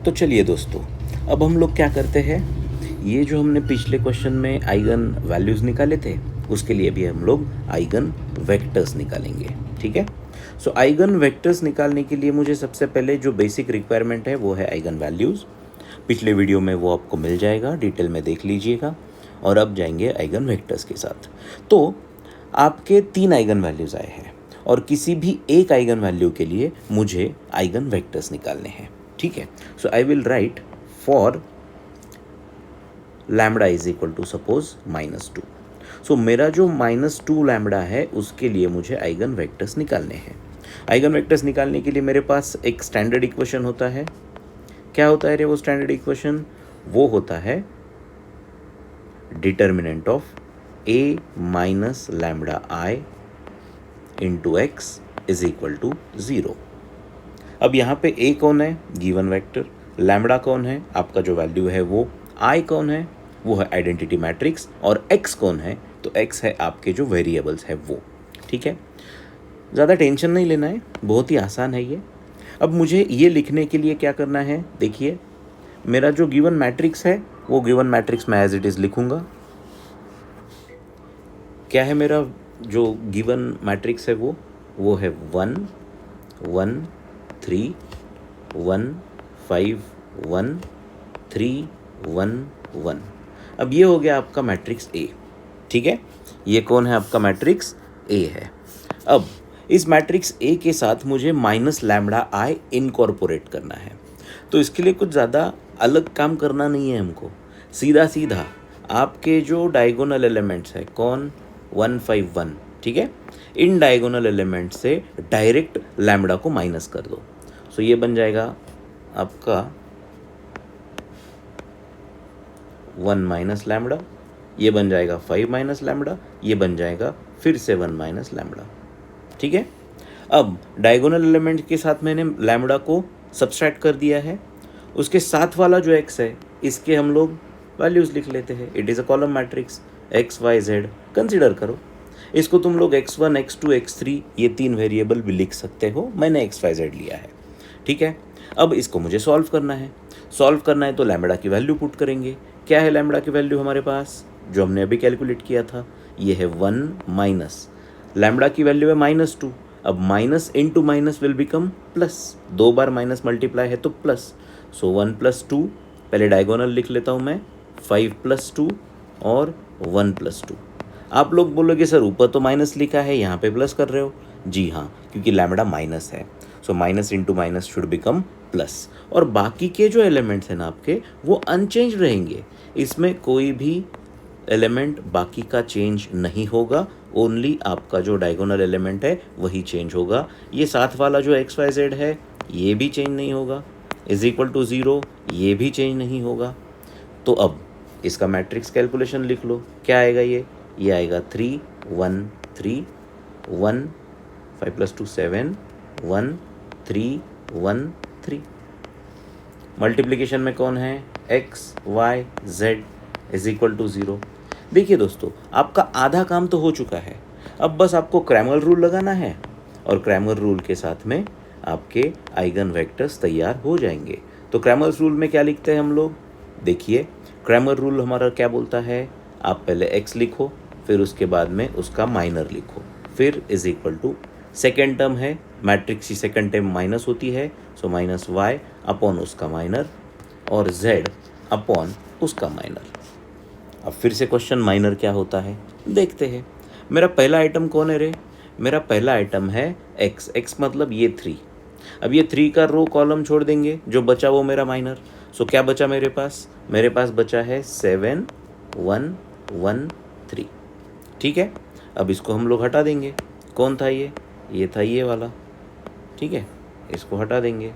तो चलिए दोस्तों, अब हम लोग क्या करते हैं, ये जो हमने पिछले क्वेश्चन में आइगन वैल्यूज़ निकाले थे, उसके लिए भी हम लोग आइगन वेक्टर्स निकालेंगे। ठीक है। सो आइगन वेक्टर्स निकालने के लिए मुझे सबसे पहले जो बेसिक रिक्वायरमेंट है वो है आइगन वैल्यूज़। पिछले वीडियो में वो आपको मिल जाएगा, डिटेल में देख लीजिएगा। और अब जाएंगे आइगन वेक्टर्स के साथ। तो आपके 3 आइगन वैल्यूज़ आए हैं और किसी भी एक आइगन वैल्यू के लिए मुझे आइगन वेक्टर्स निकालने हैं। ठीक है। So I will write for lambda is equal to suppose -2। So मेरा जो -2 लैम्बडा है उसके लिए मुझे आइगन वेक्टर्स निकालने हैं। आइगन वेक्टर्स निकालने के लिए मेरे पास एक स्टैंडर्ड इक्वेशन होता है। क्या होता है रे वो स्टैंडर्ड इक्वेशन? वो होता है determinant of a minus lambda I into x is equal to 0। अब यहाँ पे a कौन है? Given vector. लैम्बडा कौन है? आपका जो वैल्यू है वो। i कौन है? वो है आइडेंटिटी मैट्रिक्स। और x कौन है? तो x है आपके जो वेरिएबल्स है वो। ठीक है। ज़्यादा टेंशन नहीं लेना है, बहुत ही आसान है ये। अब मुझे ये लिखने के लिए क्या करना है, देखिए मेरा जो गिवन मैट्रिक्स है वो गिवन मैट्रिक्स मैं एज इट इज़ लिखूँगा। क्या है मेरा जो गिवन मैट्रिक्स है वो है 1 1 3 1 5 1 3 1 1। अब ये हो गया आपका मैट्रिक्स ए। ठीक है। ये कौन है? आपका मैट्रिक्स ए है। अब इस मैट्रिक्स ए के साथ मुझे माइनस लैम्बडा आई इनकॉर्पोरेट करना है। तो इसके लिए कुछ ज़्यादा अलग काम करना नहीं है हमको। सीधा सीधा आपके जो डायगोनल एलिमेंट्स है कौन? 1 5 1। ठीक है। इन डायगोनल एलिमेंट से डायरेक्ट लैम्बडा को माइनस कर दो। सो ये बन जाएगा आपका 1 माइनस लैम्बडा, ये बन जाएगा 5 माइनस लैम्बडा, ये बन जाएगा फिर से 1 माइनस लैम्बडा। ठीक है। अब डायगोनल एलिमेंट के साथ मैंने लैम्बडा को सब्सट्रैक्ट कर दिया है। उसके साथ वाला जो x है इसके हम लोग वैल्यूज़ लिख लेते हैं। It is a column matrix x y z। Consider करो इसको तुम लोग x1 x2 x3 ये 3 वेरिएबल भी लिख सकते हो। मैंने x y z लिया है। ठीक है। अब इसको मुझे सॉल्व करना है। सॉल्व करना है तो लैम्बडा की वैल्यू पुट करेंगे। क्या है लैम्बडा की वैल्यू हमारे पास जो हमने अभी कैलकुलेट किया था? ये है 1 माइनस लैम्बडा की वैल्यू है -2। अब minus into minus will become plus. 2 bar minus multiply है तो प्लस। सो 1 + 2, पहले डायगोनल लिख लेता हूँ मैं, 5 + 2 और 1 + 2। आप लोग बोलोगे सर ऊपर तो माइनस लिखा है, यहाँ पे प्लस कर रहे हो। जी हाँ, क्योंकि लैम्बडा माइनस है। So minus into minus should become plus. और बाकी के जो एलिमेंट्स हैं ना आपके वो अनचेंज रहेंगे। इसमें कोई भी एलिमेंट बाकी का चेंज नहीं होगा। ओनली आपका जो डायगोनल एलिमेंट है वही चेंज होगा। ये साथ वाला जो एक्स वाई जेड है ये भी चेंज नहीं होगा। इज इक्वल टू 0 ये भी चेंज नहीं होगा। तो अब इसका मैट्रिक्स कैलकुलेशन लिख लो। क्या आएगा ये आएगा 3 1 3 1 5 + 2 7 1 3 1 3। मल्टीप्लिकेशन में कौन है? X y z is equal to 0। देखिए दोस्तों, आपका आधा काम तो हो चुका है। अब बस आपको क्रैमर रूल लगाना है और क्रैमर रूल के साथ में आपके आइगन वेक्टर्स तैयार हो जाएंगे। तो क्रैमर रूल में क्या लिखते हैं हम लोग? देखिए क्रैमर रूल हमारा क्या बोलता है, आप पहले x लिखो, फिर उसके बाद में उसका माइनर लिखो, फिर is equal to second term है मैट्रिक्स की सेकेंड टर्म माइनस होती है, सो माइनस वाई अपॉन उसका माइनर और z अपॉन उसका माइनर। अब फिर से क्वेश्चन माइनर क्या होता है देखते हैं। मेरा पहला आइटम कौन है रे? मेरा पहला आइटम है x। x मतलब ये 3। अब ये 3 का रो कॉलम छोड़ देंगे, जो बचा वो मेरा माइनर। सो क्या बचा मेरे पास? मेरे पास बचा है 7 1 1 3। ठीक है। अब इसको हम लोग हटा देंगे। कौन था ये था ये वाला। ठीक है, इसको हटा देंगे।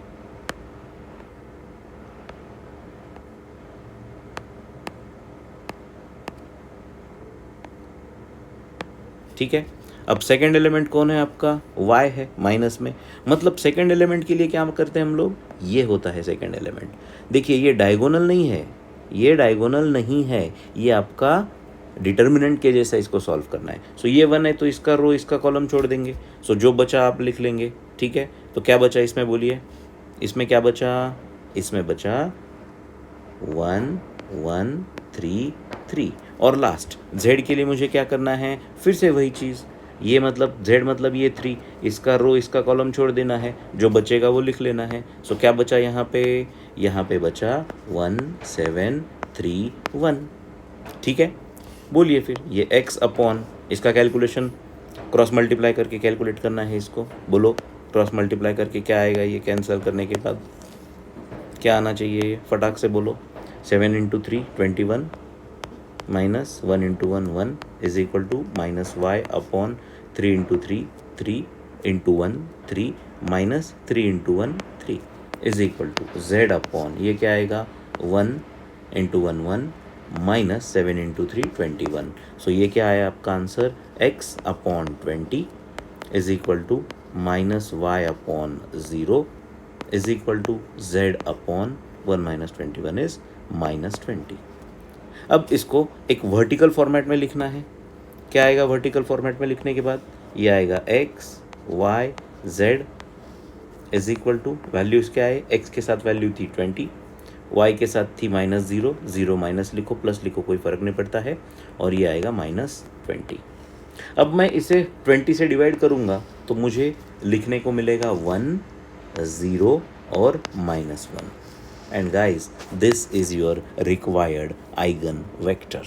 ठीक है। अब सेकंड एलिमेंट कौन है आपका? y है माइनस में। मतलब सेकंड एलिमेंट के लिए क्या करते हैं हम लोग? ये होता है सेकंड एलिमेंट। देखिए ये डायगोनल नहीं है, ये डायगोनल नहीं है, ये आपका डिटर्मिनेंट के जैसा इसको सॉल्व करना है। सो ये 1 है तो इसका रो इसका कॉलम छोड़ देंगे। सो जो बचा आप लिख लेंगे। ठीक है। तो क्या बचा इसमें बोलिए? इसमें क्या बचा? इसमें बचा 1 1 3 3 और लास्ट z के लिए मुझे क्या करना है, फिर से वही चीज़, ये मतलब z मतलब ये 3, इसका रो इसका कॉलम छोड़ देना है, जो बचेगा वो लिख लेना है। सो क्या बचा यहाँ पे बचा 1 7 3 1। ठीक है, बोलिए फिर ये x अपॉन इसका कैलकुलेशन क्रॉस मल्टीप्लाई करके कैलकुलेट करना है इसको। बोलो क्रॉस मल्टीप्लाई करके क्या आएगा, ये कैंसिल करने के बाद क्या आना चाहिए, फटाक से बोलो। 7 into 3 21 minus 1 into 1 1 is equal to minus y upon 3 into 3 3 into 1 3 minus 3 into 1 3 is equal to z upon ये क्या आएगा 1 इंटू 1 1 माइनस 7 इंटू 3 21। सो ये क्या आया आपका answer, x upon 20 is equal to minus y upon 0 is equal to z upon 1 minus 21 is minus 20। अब इसको एक वर्टिकल फॉर्मेट में लिखना है। क्या आएगा वर्टिकल फॉर्मेट में लिखने के बाद, ये आएगा x y z is equal two values क्या है, x के साथ वैल्यू थी 20, y के साथ थी माइनस 0 0 माइनस लिखो प्लस लिखो कोई फ़र्क नहीं पड़ता है, और ये आएगा माइनस 20। अब मैं इसे 20 से डिवाइड करूँगा तो मुझे लिखने को मिलेगा 1 0 और minus 1। And guys, this is your required eigenvector.